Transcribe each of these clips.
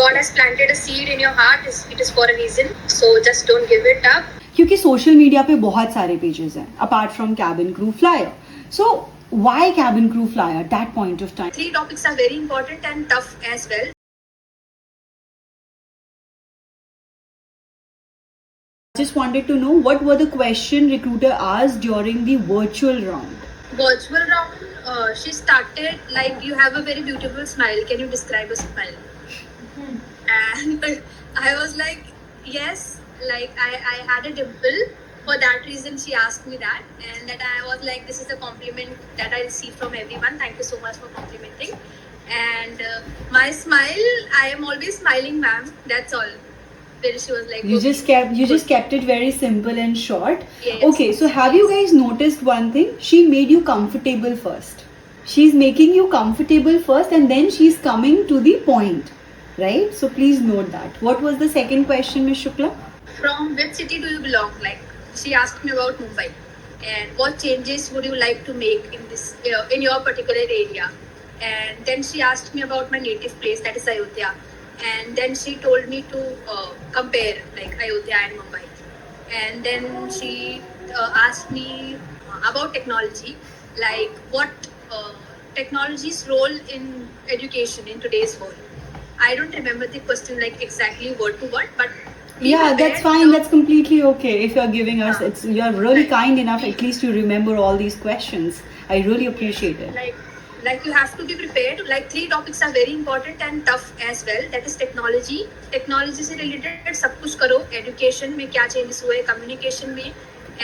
God has planted a seed in your heart, it is for a reason. So just don't give it up. क्योंकि social media पे बहुत सारे pages हैं apart from cabin crew flyer. So why cabin crew flyer at that point of time? 3 topics are very important and tough as well. Just wanted to know what were the question recruiter asked during the virtual round? Virtual round, she started like, you have a very beautiful smile. Can you describe a smile? And I was like, yes, like I had a dimple. For that reason, she asked me that. And that I was like, this is a compliment that I receive from everyone. Thank you so much for complimenting. And my smile, I am always smiling, ma'am. That's all. Then she was like, you just kept it very simple and short. Yes. Okay, so have you guys noticed one thing? She made you comfortable first. She's making you comfortable first and then she's coming to the point, right? So please note that. What was the second question, Ms. Shukla? From which city do you belong? Like, she asked me about Mumbai and what changes would you like to make in this in your particular area. And then she asked me about my native place, that is Ayodhya. And then she told me to compare like Ayodhya and Mumbai. And then she asked me about technology, like what technology's role in education in today's world. I don't remember the question like exactly word to word, but yeah, that's fine. That's completely okay. If you're giving us, you're really kind enough. At least you remember all these questions. I really appreciate it. Like you have to be prepared. Like 3 topics are very important and tough as well. That is technology. Technology से related सब कुछ करो. Education में क्या changes हुए, communication में,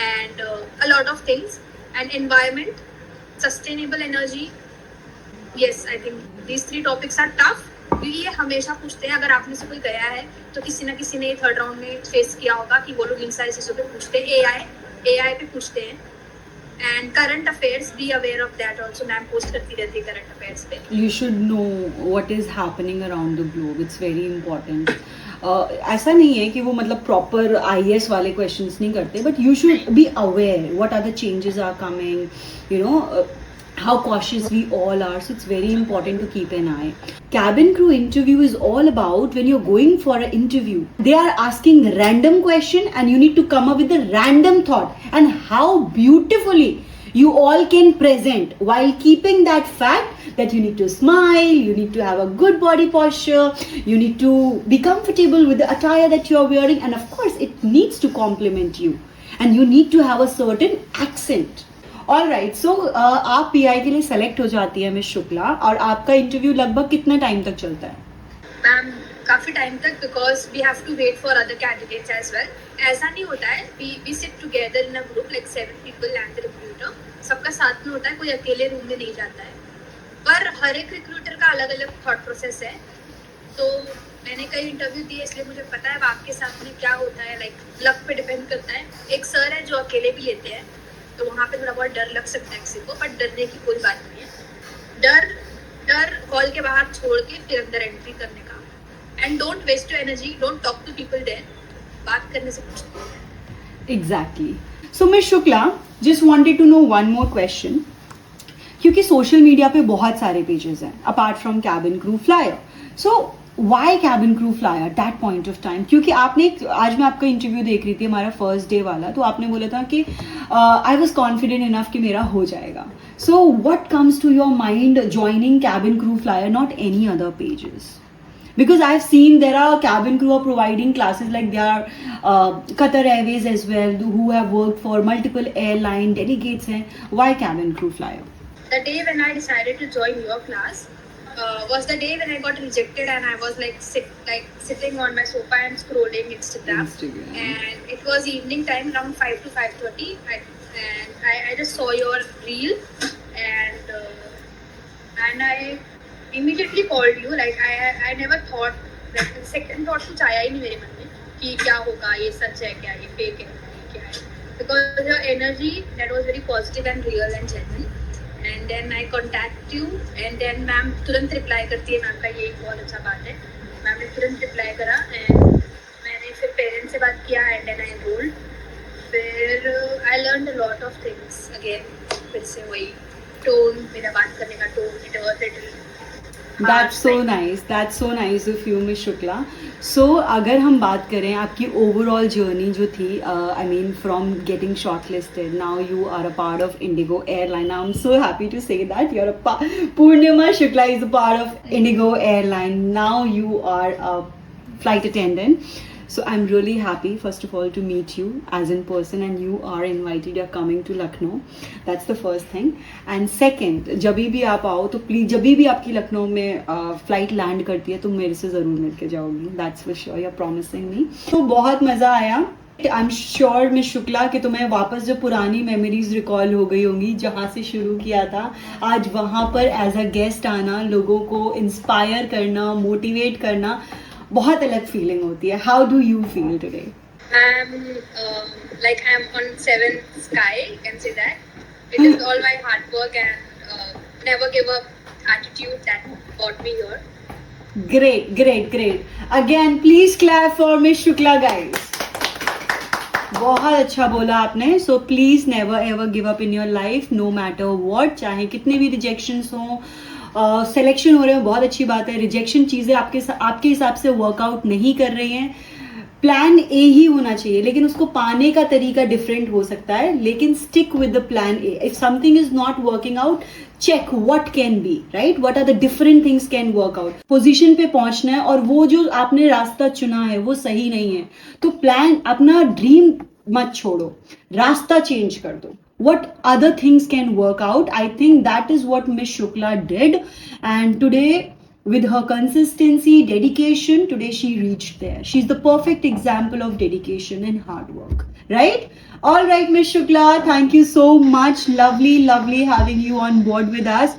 and a lot of things. And environment, sustainable energy. Yes, I think these 3 topics are tough. ये हमेशा पूछते हैं. अगर आपने से कोई गया है तो किसी ना किसी ने थर्ड राउंड में फेस किया होगा कि वो लोग इन सारी चीज़ों पे पूछते हैं. AI पे पूछते हैं. And current affairs, be aware of that also. Ma'am post करती रहती है current affairs पे. You should know what is happening around the globe. It's very important. ऐसा नहीं है कि वो मतलब proper IAS वाले questions नहीं करते, but you should be aware what are the changes are coming, you know, how cautious we all are. So it's very important to keep an eye. Cabin crew interview is all about when you're going for an interview. They are asking random question and you need to come up with a random thought and how beautifully you all can present while keeping that fact that you need to smile, you need to have a good body posture, you need to be comfortable with the attire that you are wearing, and of course it needs to complement you and you need to have a certain accent. All right. So आप PI के लिए select हो जाती है miss Shukla, और आपका interview लगभग कितना टाइम तक चलता है? मैम काफ़ी टाइम तक, because we have to wait for other candidates as well. ऐसा नहीं होता है. We sit together in a group like 7 people and the recruiter. सबका साथ में होता है, कोई अकेले रूम में नहीं जाता है. पर हर एक रिक्रूटर का अलग अलग थॉट प्रोसेस है. तो मैंने कई इंटरव्यू दिए इसलिए मुझे पता है आपके साथ में क्या होता है. लाइक लक पे डिपेंड करता है. एक सर है जो अकेले भी लेते हैं, तो वहाँ पे थोड़ा बहुत डर लग सकता है किसी को, बट डरने की कोई बात नहीं है. डर हॉल के बाहर छोड़ के फिर अंदर एंट्री करने का. And don't waste your energy, don't talk to people there. बात करने से कुछ नहीं है. Exactly. So miss Shukla, just wanted to know one more question. क्योंकि सोशल मीडिया पे बहुत सारे पेजेस हैं apart from cabin crew flyer. So why cabin crew flyer at that point of time? क्योंकि आपने आज मैं आपका इंटरव्यू देख रही थी, हमारा फर्स्ट डे वाला, तो आपने बोला था कि आई वॉज कॉन्फिडेंट इनफ कि मेरा हो जाएगा. So what comes to your mind joining cabin crew flyer, not any other pages? Because I've seen there are cabin crew are providing classes, like there are Qatar Airways as well, who have worked for multiple airline delegates. Why cabin crew flyer? The day when I decided to join your class was the day when I got rejected, and I was like sitting on my sofa and scrolling Instagram. And it was evening time, around 5 to 5:30, and I just saw your reel, and I immediately called you. Like I never thought, like second thought कुछ आया ही नहीं मेरे मन में कि क्या होगा, ये सच है क्या, ये फेक है क्या है. Because your energy that was very positive and real and genuine. And then I contact you, and then ma'am तुरंत रिप्लाई करती है. मैम का ये एक बहुत अच्छा बात है. मैम ने तुरंत रिप्लाई करा, and मैंने फिर पेरेंट्स से बात किया, and then I enrolled. फिर I learned a lot of things again. फिर से वही टोन, मेरा बात करने का tone, it was little That's so nice of you, Miss Shukla. So अगर हम बात करें आपकी overall journey जो थी, I mean from getting shortlisted, now you are a part of Indigo Airline. I'm so happy to say that you're Purnima Shukla is a part of Indigo Airline. Now you are a flight attendant. So I'm really happy, first of all, to meet you as in person, and you are invited. You're coming to Lucknow. That's the first thing. And second, जब भी आप आओ तो please जब भी आपकी लखनऊ में flight land करती है तो मेरे से ज़रूर मिल के जाओगी. That's for sure. You're promising me. तो बहुत मज़ा आया. I am sure miss Shukla कि तुम्हें वापस जो पुरानी मेमोरीज रिकॉल हो गई होंगी जहाँ से शुरू किया था, आज वहाँ पर एज अ गेस्ट आना, लोगों को इंस्पायर करना, मोटिवेट करना, बहुत अलग फीलिंग होती है. How do you feel today? I'm on seventh sky, you can say that. It is all my hard work and never give up attitude that got me here. Great. Again, please clap for Miss Shukla, guys. बहुत अच्छा बोला आपने. So please never ever give up in your life, no matter what. चाहे कितने भी rejections हों, selection हो रहे हो, बहुत अच्छी बात है. रिजेक्शन चीज़ें आपके हिसाब से वर्कआउट नहीं कर रही हैं, प्लान ए ही होना चाहिए, लेकिन उसको पाने का तरीका डिफरेंट हो सकता है. लेकिन stick with the plan A. If something is not working out, check what can be, right, what are the different things can work out. Position पे पहुंचना है और वो जो आपने रास्ता चुना है वो सही नहीं है तो प्लान, अपना ड्रीम मत छोड़ो, रास्ता चेंज कर दो. What other things can work out? I think that is what Miss Shukla did, and today with her consistency, dedication, today she reached there. She's the perfect example of dedication and hard work, right? All right, Miss Shukla, thank you so much. Lovely having you on board with us.